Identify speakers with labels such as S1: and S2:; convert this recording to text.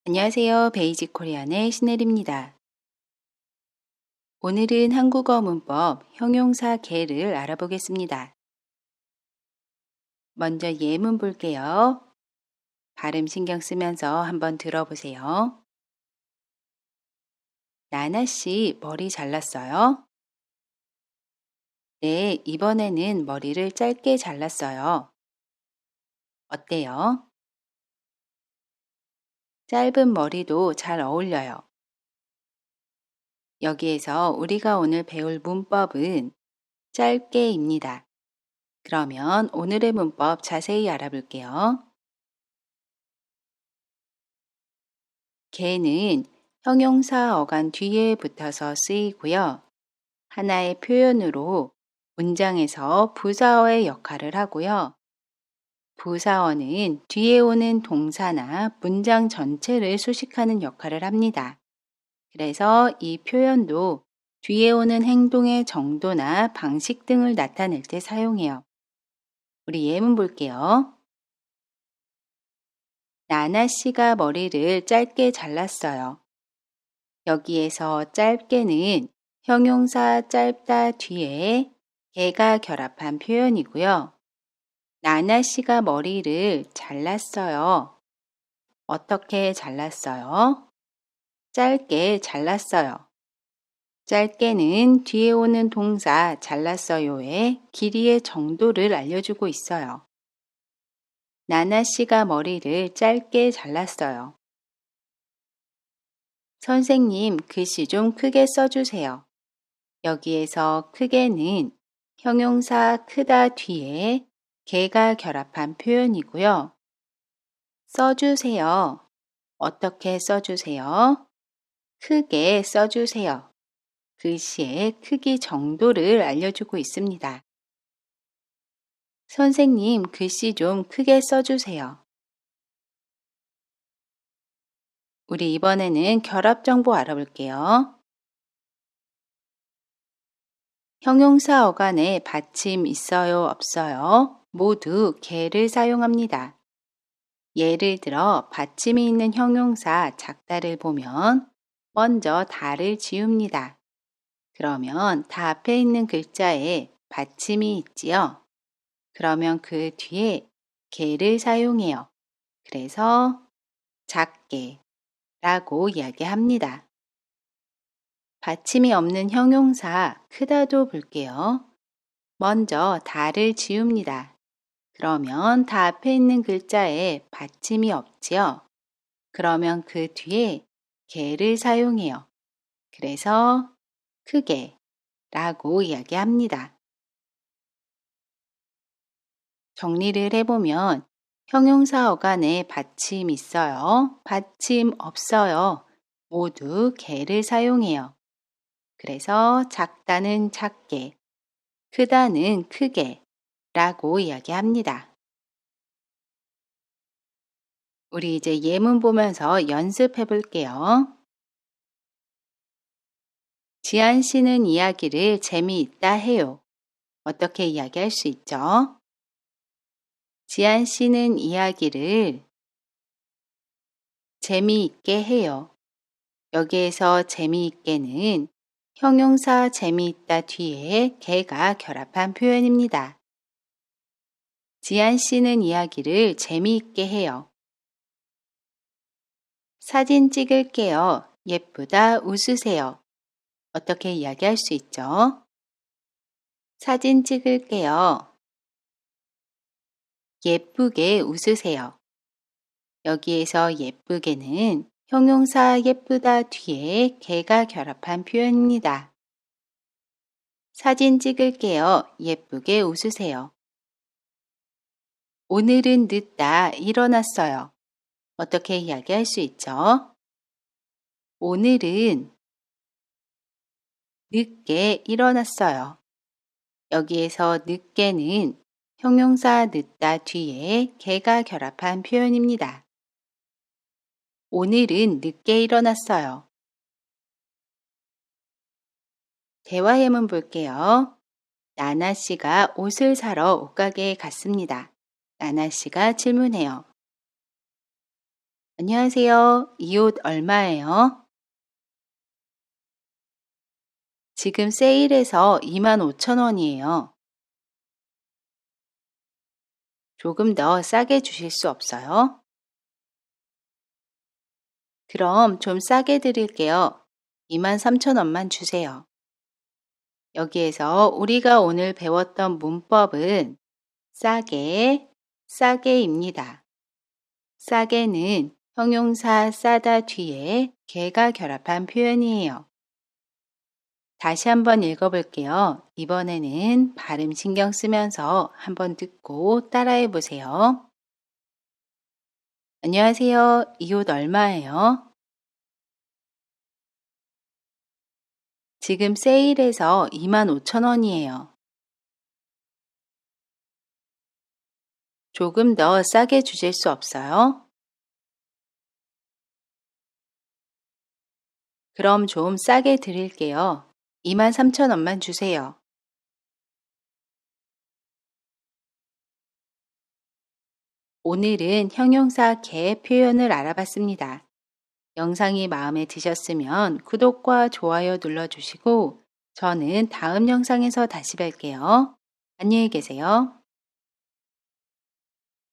S1: 안녕하세요. 베이직 코리안의 신혜리입니다. 오늘은 한국어 문법 형용사 개를 알아보겠습니다. 먼저 예문 볼게요. 발음 신경 쓰면서 한번 들어보세요. 나나 씨 머리 잘랐어요? 네, 이번에는 머리를 짧게 잘랐어요. 어때요? 짧은 머리도 잘 어울려요. 여기에서 우리가 오늘 배울 문법은 짧게입니다. 그러면 오늘의 문법 자세히 알아볼게요. 개는 형용사 어간 뒤에 붙어서 쓰이고요. 하나의 표현으로 문장에서 부사어의 역할을 하고요. 부사어는 뒤에 오는 동사나 문장 전체를 수식하는 역할을 합니다. 그래서 이 표현도 뒤에 오는 행동의 정도나 방식 등을 나타낼 때 사용해요. 우리 예문 볼게요. 나나 씨가 머리를 짧게 잘랐어요. 여기에서 짧게는 형용사 짧다 뒤에 개가 결합한 표현이고요. 나나 씨가 머리를 잘랐어요. 어떻게 잘랐어요? 짧게 잘랐어요. 짧게는 뒤에 오는 동사 잘랐어요의 길이의 정도를 알려주고 있어요. 나나 씨가 머리를 짧게 잘랐어요. 선생님, 글씨 좀 크게 써주세요. 여기에서 크게는 형용사 크다 뒤에 개가 결합한 표현이고요. 써주세요. 어떻게 써주세요? 크게 써주세요. 글씨의 크기 정도를 알려주고 있습니다. 선생님, 글씨 좀 크게 써주세요. 우리 이번에는 결합 정보 알아볼게요. 형용사 어간에 받침 있어요, 없어요? 모두 개를 사용합니다. 예를 들어 받침이 있는 형용사 작다를 보면 먼저 다를 지웁니다. 그러면 다 앞에 있는 글자에 받침이 있지요. 그러면 그 뒤에 개를 사용해요. 그래서 작게 라고 이야기합니다. 받침이 없는 형용사 크다도 볼게요. 먼저 다를 지웁니다. 그러면 다 앞에 있는 글자에 받침이 없지요. 그러면 그 뒤에 개를 사용해요. 그래서 크게 라고 이야기합니다. 정리를 해보면 형용사 어간에 받침 있어요. 받침 없어요. 모두 개를 사용해요. 그래서 작다는 작게, 크다는 크게 라고 이야기합니다. 우리 이제 예문 보면서 연습해 볼게요. 지한 씨는 이야기를 재미있다 해요. 어떻게 이야기할 수 있죠? 지한 씨는 이야기를 재미있게 해요. 여기에서 재미있게는 형용사 재미있다 뒤에 개가 결합한 표현입니다. 지한 씨는 이야기를 재미있게 해요. 사진 찍을게요. 예쁘다 웃으세요. 어떻게 이야기할 수 있죠? 사진 찍을게요. 예쁘게 웃으세요. 여기에서 예쁘게는 형용사 예쁘다 뒤에 개가 결합한 표현입니다. 사진 찍을게요. 예쁘게 웃으세요. 오늘은 늦다 일어났어요. 어떻게 이야기할 수 있죠? 오늘은 늦게 일어났어요. 여기에서 늦게는 형용사 늦다 뒤에 개가 결합한 표현입니다. 오늘은 늦게 일어났어요. 대화 예문 볼게요. 나나 씨가 옷을 사러 옷가게에 갔습니다. 나나 씨가 질문해요. 안녕하세요. 이 옷 얼마예요? 지금 세일해서 25,000원이에요. 조금 더 싸게 주실 수 없어요? 그럼 좀 싸게 드릴게요. 23,000원만 주세요. 여기에서 우리가 오늘 배웠던 문법은 싸게, 싸게입니다. 싸게는 형용사 싸다 뒤에 개가 결합한 표현이에요. 다시 한번 읽어볼게요. 이번에는 발음 신경 쓰면서 한번 듣고 따라해 보세요. 안녕하세요. 이 옷 얼마예요? 지금 세일해서 25,000원이에요. 조금 더 싸게 주실 수 없어요? 그럼 좀 싸게 드릴게요. 23,000원만 주세요. 오늘은 형용사 개 표현을 알아봤습니다. 영상이 마음에 드셨으면 구독과 좋아요 눌러주시고 저는 다음 영상에서 다시 뵐게요. 안녕히 계세요.